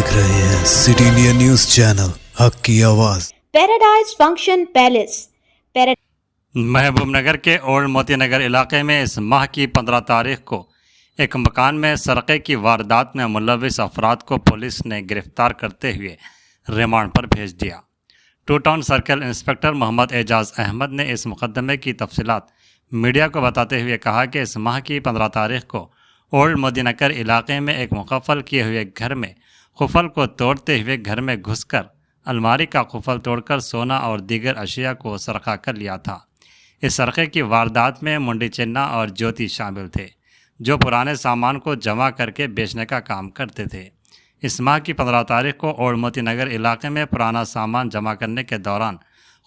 देख रहे हैं सिटी इंडिया न्यूज चैनल हक की आवाज। पैराडाइज फंक्शन पैलेस महबूबनगर के ओल्ड मोतीनगर इलाके में इस माह की 15 तारीख को एक मकान में सरक़े की वारदात में मुलविस अफराद को पुलिस ने गिरफ्तार करते हुए रिमांड पर भेज दिया। Two town circle inspector Mohammed Ejaz Ahmed ने इस मुकदमे की तफसीलात मीडिया को बताते हुए कहा कि इस माह की 15 तारीख को ओल्ड मोतीनगर इलाके में एक मुकफ़ल किए हुए घर में खुफल को तोड़ते हुए घर में घुसकर अलमारी का खुफल तोड़कर सोना और दीगर अशिया को सरका कर लिया था। इस सरक़े की वारदात में मुंडी चिन्ना और ज्योति शामिल थे, जो पुराने सामान को जमा करके बेचने का काम करते थे। इस माह की 15 तारीख को ओल्ड मोतीनगर इलाके में पुराना सामान जमा करने के दौरान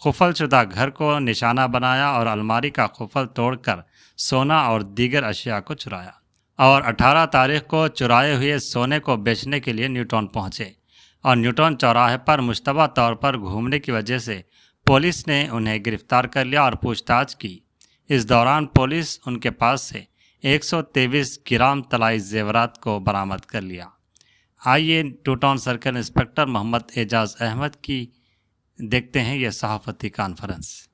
खुफल शुदा घर को निशाना बनाया और अलमारी का खुफल तोड़कर सोना और दीगर अशिया को चुराया और 18 तारीख को चुराए हुए सोने को बेचने के लिए न्यूटाउन पहुंचे और न्यूटाउन चौराहे पर मुश्तबा तौर पर घूमने की वजह से पुलिस ने उन्हें गिरफ्तार कर लिया और पूछताछ की। इस दौरान पुलिस उनके पास से 123 ग्राम तलाई जेवरात को बरामद कर लिया। आइए two town circle inspector Mohammed Ejaz Ahmed की देखते हैं ये सहाफ़ती कॉन्फ्रेंस।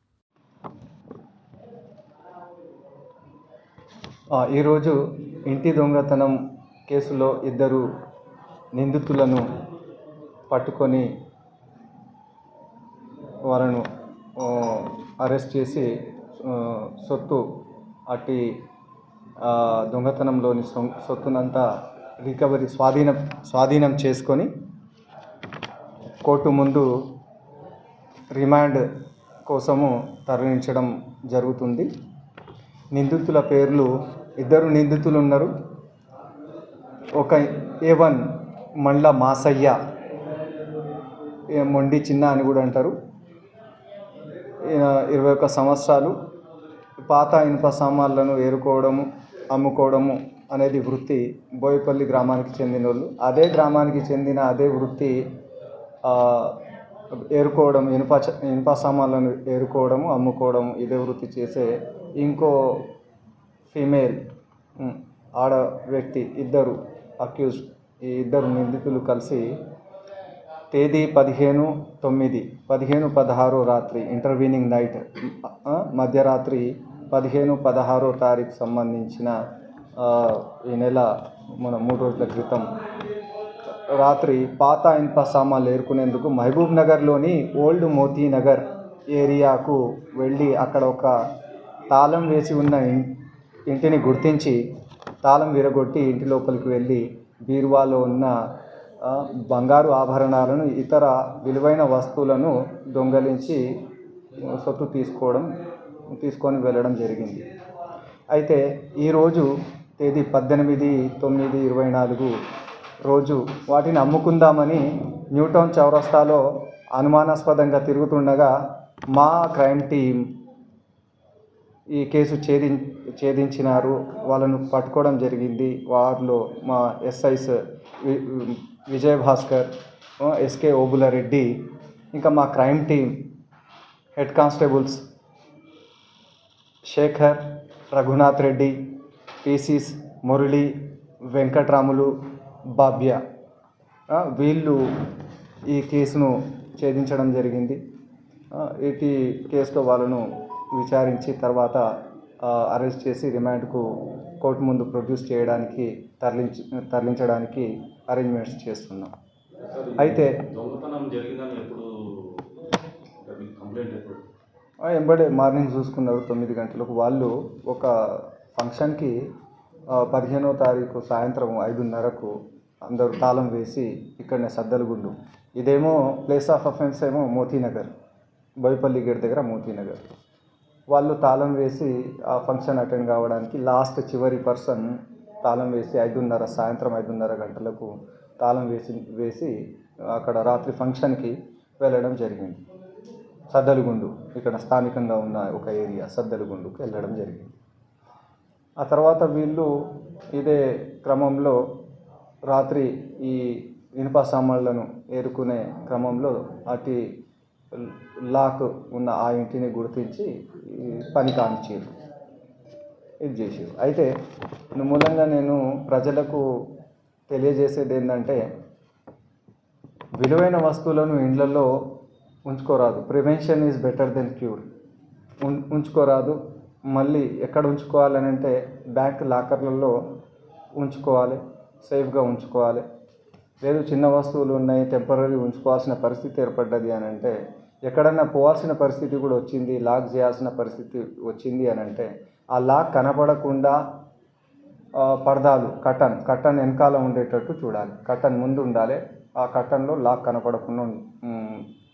ఈరోజు ఇంటి దొంగతనం కేసులో ఇద్దరు నిందితులను పట్టుకొని వారిని అరెస్ట్ చేసి సొత్తు అట్టి దొంగతనంలోని సొత్తునంతా రికవరీ స్వాధీనం చేసుకొని కోర్టు ముందు రిమాండ్ కోసము తరలించడం జరుగుతుంది. నిందితుల పేర్లు ఇద్దరు నిందితులు ఉన్నారు. ఒక A1 మండ్ల మాసయ్య, మొండి చిన్న అని కూడా అంటారు. 21 సంవత్సరాలు. పాత ఇనుప సామాన్లను ఏరుకోవడము అమ్ముకోవడము అనేది వృత్తి. బోయపల్లి గ్రామానికి చెందిన వాళ్ళు. అదే గ్రామానికి చెందిన అదే వృత్తి ఏరుకోవడం, ఇనుప సామాన్లను ఏరుకోవడము అమ్ముకోవడము ఇదే వృత్తి చేసే ఇంకో ఫీమేల్ ఆడ వ్యక్తి ఇద్దరు అక్యూజ్డ్, ఈ ఇద్దరు నిందితులు కలిసి తేదీ 15/9/16 రాత్రి ఇంటర్వీనింగ్ నైట్ మధ్యరాత్రి 15/16 తారీఖు సంబంధించిన ఈ నెల మన 3 రోజుల క్రితం రాత్రి పాత ఇనుప సామాన్లు ఏరుకునేందుకు మహబూబ్ నగర్లోని ఓల్డ్ మోతీనగర్ ఏరియాకు వెళ్ళి అక్కడ ఒక తాళం వేసి ఉన్న ఇంటిని గుర్తించి తాళం విరగొట్టి ఇంటి లోపలికి వెళ్ళి బీరువాలో ఉన్న బంగారు ఆభరణాలను ఇతర విలువైన వస్తువులను దొంగలించి సొత్తు తీసుకొని వెళ్ళడం జరిగింది. అయితే ఈరోజు తేదీ 18/9/24 రోజు వాటిని అమ్ముకుందామని న్యూటౌన్ చౌరస్తాలో అనుమానాస్పదంగా తిరుగుతుండగా మా క్రైమ్ టీం ఈ కేసు ఛేదించినారు. వాళ్ళను పట్టుకోవడం జరిగింది. వారిలో మా ఎస్ఐస్ విజయభాస్కర్, ఎస్కే ఓబులారెడ్డి, ఇంకా మా crime team head constables Sekhar, Raghunath Reddy, PCs Murali, Venkatramulu, Babya వీళ్ళు ఈ కేసును ఛేదించడం జరిగింది. ఈ కేసులో వాళ్ళను విచారించి తర్వాత అరెస్ట్ చేసి రిమాండ్కు కోర్టు ముందు ప్రొడ్యూస్ చేయడానికి తరలించడానికి అరేంజ్మెంట్స్ చేస్తున్నాం. అయితే ఎంబడే మార్నింగ్ చూసుకున్నారు 9 గంటలకు. వాళ్ళు ఒక ఫంక్షన్కి 15వ తారీఖు సాయంత్రం 5:30కు అందరూ తాళం వేసి ఇక్కడనే సద్దలగుండు, ఇదేమో ప్లేస్ ఆఫ్ అఫెన్స్ ఏమో మోతీనగర్, బోయపల్లి గేట్ దగ్గర మోతీనగర్. వాళ్ళు తాళం వేసి ఆ ఫంక్షన్ అటెండ్ కావడానికి చివరి పర్సన్ తాళం వేసి సాయంత్రం 5:30 గంటలకు తాళం వేసి అక్కడ రాత్రి ఫంక్షన్కి వెళ్ళడం జరిగింది. సద్దలగుండు, ఇక్కడ స్థానికంగా ఉన్న ఒక ఏరియా సద్దలగుండుకు వెళ్ళడం జరిగింది. ఆ తర్వాత వీళ్ళు ఇదే క్రమంలో రాత్రి ఈ ఇనుప సామాన్లను ఏరుకునే క్రమంలో అటు లాక్ ఉన్న ఆ ఇంటిని గుర్తించి పని కానిచ్చారు, ఇది చేసారు. అయితే మూలంగా నేను ప్రజలకు తెలియజేసేది ఏంటంటే, విలువైన వస్తువులను ఇండ్లలో ఉంచుకోరాదు. Prevention is better than cure. ఉంచుకోరాదు. మళ్ళీ ఎక్కడ ఉంచుకోవాలని అంటే బ్యాంక్ లాకర్లలో ఉంచుకోవాలి, సేఫ్గా ఉంచుకోవాలి. లేదు చిన్న వస్తువులు ఉన్నాయి, టెంపరీ ఉంచుకోవాల్సిన పరిస్థితి ఏర్పడ్డది అని అంటే, ఎక్కడన్నా పోవాల్సిన పరిస్థితి కూడా వచ్చింది, లాక్ చేయాల్సిన పరిస్థితి వచ్చింది అని అంటే, ఆ లాక్ కనపడకుండా పరదాలు కట్టన్ వెనకాల ఉండేటట్టు చూడాలి. కట్టన్ ముందు ఉండాలి, ఆ కట్టన్లో లాక్ కనపడకుండా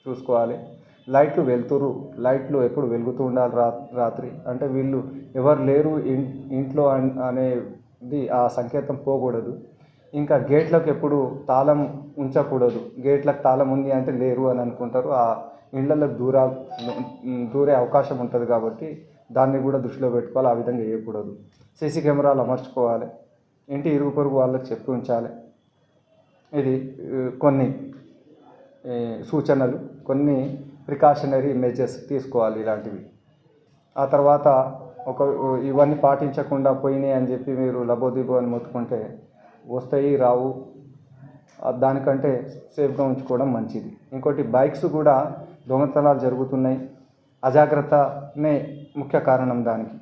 చూసుకోవాలి. లైట్లు ఎప్పుడు వెలుగుతూ ఉండాలి రాత్రి. అంటే వీళ్ళు ఎవరు లేరు ఇంట్లో అనేది ఆ సంకేతం పోకూడదు. ఇంకా గేట్లకు ఎప్పుడు తాళం ఉంచకూడదు. గేట్లకు తాళం ఉంది అంటే లేరు అని అనుకుంటారు. ఆ ఇళ్లలో దూరే అవకాశం ఉంటుంది కాబట్టి దాన్ని కూడా దృష్టిలో పెట్టుకోవాలి. ఆ విధంగా చేయకూడదు. సీసీ కెమెరాలు అమర్చుకోవాలి. ఇంటి ఇరుగు పొరుగు వాళ్ళకి చెప్పి ఉంచాలి. ఇది కొన్ని సూచనలు, కొన్ని ప్రికాషనరీ మెజర్స్ తీసుకోవాలి ఇలాంటివి. ఆ తర్వాత ఇవన్నీ పాటించకుండా పోయినాయి అని చెప్పి మీరు లబోదిబో అని మొత్తుకుంటే వస్తాయి రావు. దానికంటే సేఫ్గా ఉంచుకోవడం మంచిది. ఇంకోటి బైక్స్ కూడా దొంగతనాలు జరుగుతున్నాయి. అజాగ్రత్తనే ముఖ్య కారణం దానికి.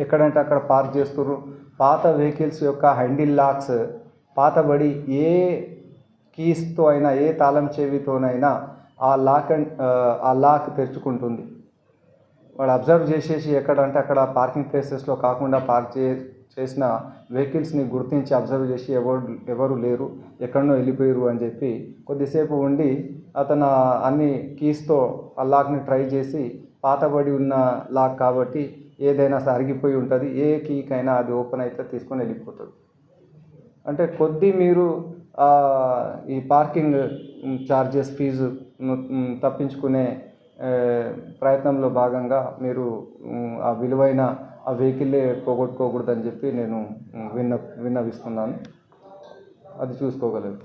ఎక్కడంటే అక్కడ పార్క్ చేస్తుర్రు. పాత వెహికల్స్ యొక్క హ్యాండిల్ లాక్స్ పాతబడి ఏ కీస్తో అయినా ఏ తాళం చెవితోనైనా ఆ లాక్ తెరుచుకుంటుంది. వాడు అబ్జర్వ్ చేసేసి ఎక్కడంటే అక్కడ పార్కింగ్ ప్లేసెస్లో కాకుండా చేసిన వెహికల్స్ని గుర్తించి అబ్జర్వ్ చేసి ఎవరు లేరు, ఎక్కడనో వెళ్ళిపోయారు అని చెప్పి కొద్దిసేపు ఉండి అతను అన్ని కీస్తో ఆ లాక్ని ట్రై చేసి పాతబడి ఉన్న లాక్ కాబట్టి ఏదైనా అరిగిపోయి ఉంటుంది, ఏ కీకైనా అది ఓపెన్ అయితే తీసుకొని వెళ్ళిపోతుంది. అంటే మీరు ఈ పార్కింగ్ ఛార్జెస్ ఫీజు తప్పించుకునే ప్రయత్నంలో భాగంగా మీరు ఆ విలువైన ఆ వెహికల్లే పోగొట్టుకోకూడదని చెప్పి నేను విన్నవిస్తున్నాను. అది చూసుకోగలరు.